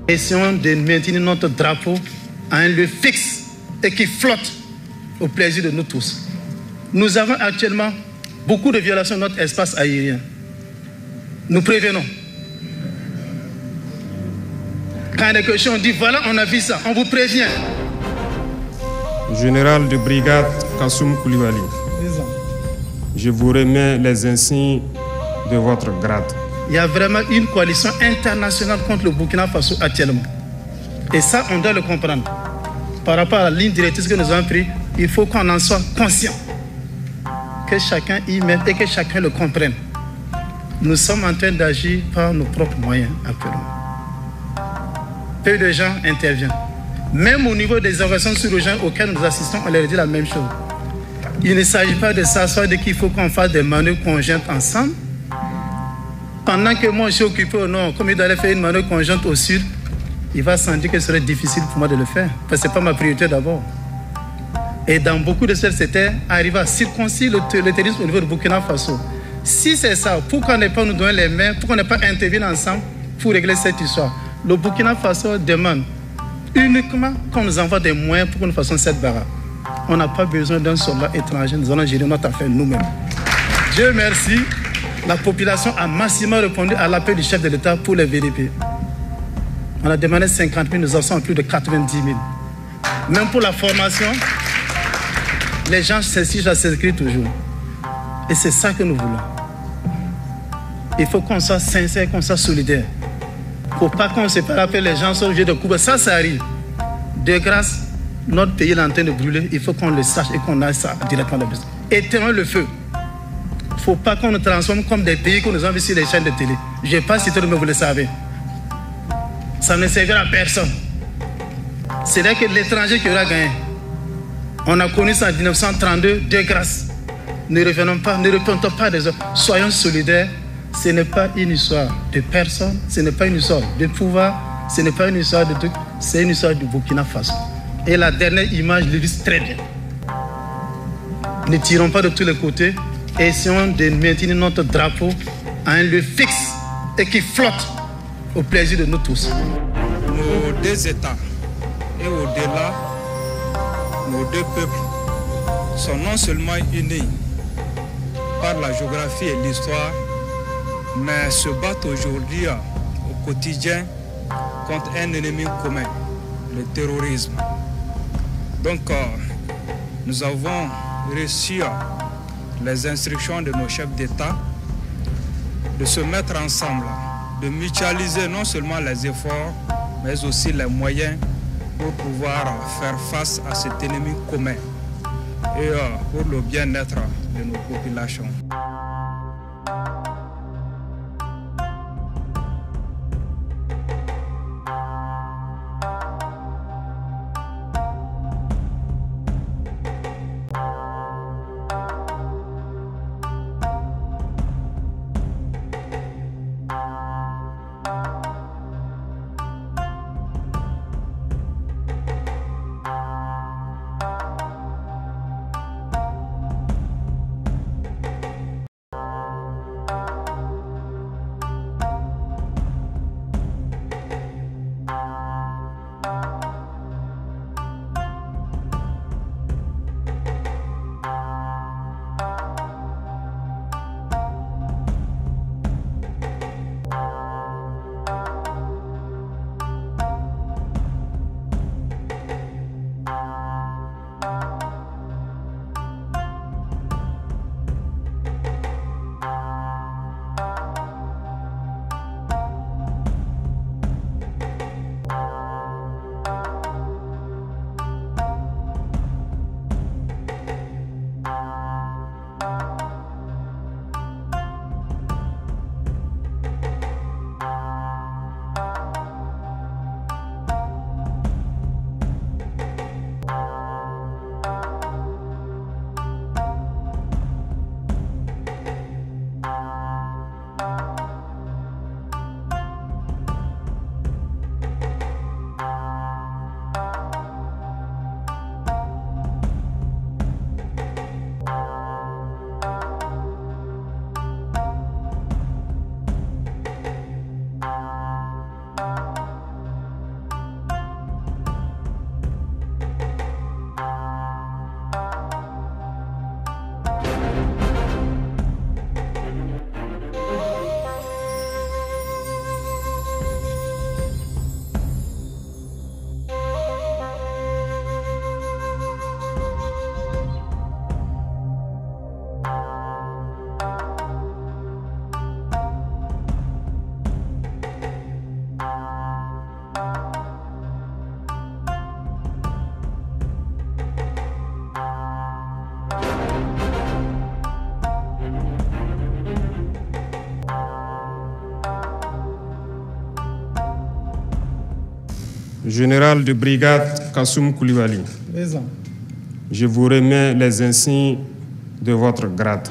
Essayons de maintenir notre drapeau à un lieu fixe et qui flotte au plaisir de nous tous. Nous avons actuellement beaucoup de violations de notre espace aérien. Nous prévenons. Quand il y a des questions, on dit voilà, on a vu ça, on vous prévient. Général de brigade Kassoum Koulibaly, je vous remets les insignes de votre grade. Il y a vraiment une coalition internationale contre le Burkina Faso actuellement. Et ça, on doit le comprendre. Par rapport à la ligne directrice que nous avons prise, il faut qu'on en soit conscient. Que chacun y mette et que chacun le comprenne. Nous sommes en train d'agir par nos propres moyens actuellement. Peu de gens interviennent. Même au niveau des organisations chirurgiennes auxquelles nous assistons, on leur dit la même chose. Il ne s'agit pas de s'asseoir, de qu'il faut qu'on fasse des manœuvres conjointes ensemble. Pendant que moi je suis occupé au nord, comme il doit aller faire une manœuvre conjointe au sud, il va sentir que ce serait difficile pour moi de le faire. Parce que ce n'est pas ma priorité d'abord. Et dans beaucoup de choses, c'était arriver à circoncire le terrorisme au niveau de Burkina Faso. Si c'est ça, pourquoi ne pas nous donner les mains, pourquoi ne pas intervenir ensemble pour régler cette histoire? Le Burkina Faso demande uniquement qu'on nous envoie des moyens pour que nous fassions cette barre. On n'a pas besoin d'un soldat étranger, nous allons gérer notre affaire nous-mêmes. Dieu merci. La population a massivement répondu à l'appel du chef de l'État pour les VDP. On a demandé 50 000, nous en sommes plus de 90 000. Même pour la formation, les gens s'inscrivent toujours. Et c'est ça que nous voulons. Il faut qu'on soit sincère, qu'on soit solidaire. Il ne faut pas qu'on se fasse appeler les gens sur le jeu de coupe. Ça arrive. De grâce, notre pays est en train de brûler. Il faut qu'on le sache et qu'on aille ça directement de business. Éteignons le feu. Il ne faut pas qu'on nous transforme comme des pays que nous avons vus sur les chaînes de télé. Je n'ai pas cité, mais vous le savez. Ça ne servira à personne. C'est là que l'étranger qui aura gagné. On a connu ça en 1932, de grâce. Ne revenons pas, ne répondons pas des autres. Soyons solidaires. Ce n'est pas une histoire de personne, ce n'est pas une histoire de pouvoir, ce n'est pas une histoire de truc, c'est une histoire du Burkina Faso. Et la dernière image l'illustre très bien. Ne tirons pas de tous les côtés. Essayons de maintenir notre drapeau à un lieu fixe et qui flotte au plaisir de nous tous. Nos deux États et au-delà, nos deux peuples sont non seulement unis par la géographie et l'histoire, mais se battent aujourd'hui au quotidien contre un ennemi commun, le terrorisme. Donc, nous avons reçu les instructions de nos chefs d'État de se mettre ensemble, de mutualiser non seulement les efforts, mais aussi les moyens pour pouvoir faire face à cet ennemi commun et pour le bien-être de nos populations. Général de brigade Kassoum Koulibaly, Présent. je vous remets les insignes de votre grade.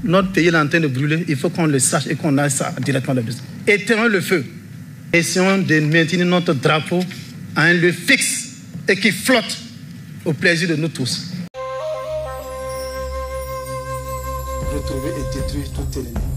Notre pays est en train de brûler, il faut qu'on le sache et qu'on aille ça directement à la base. Éteignons le feu. Essayons de maintenir notre drapeau à un lieu fixe et qui flotte au plaisir de nous tous. Retrouver et détruire tout ennemi.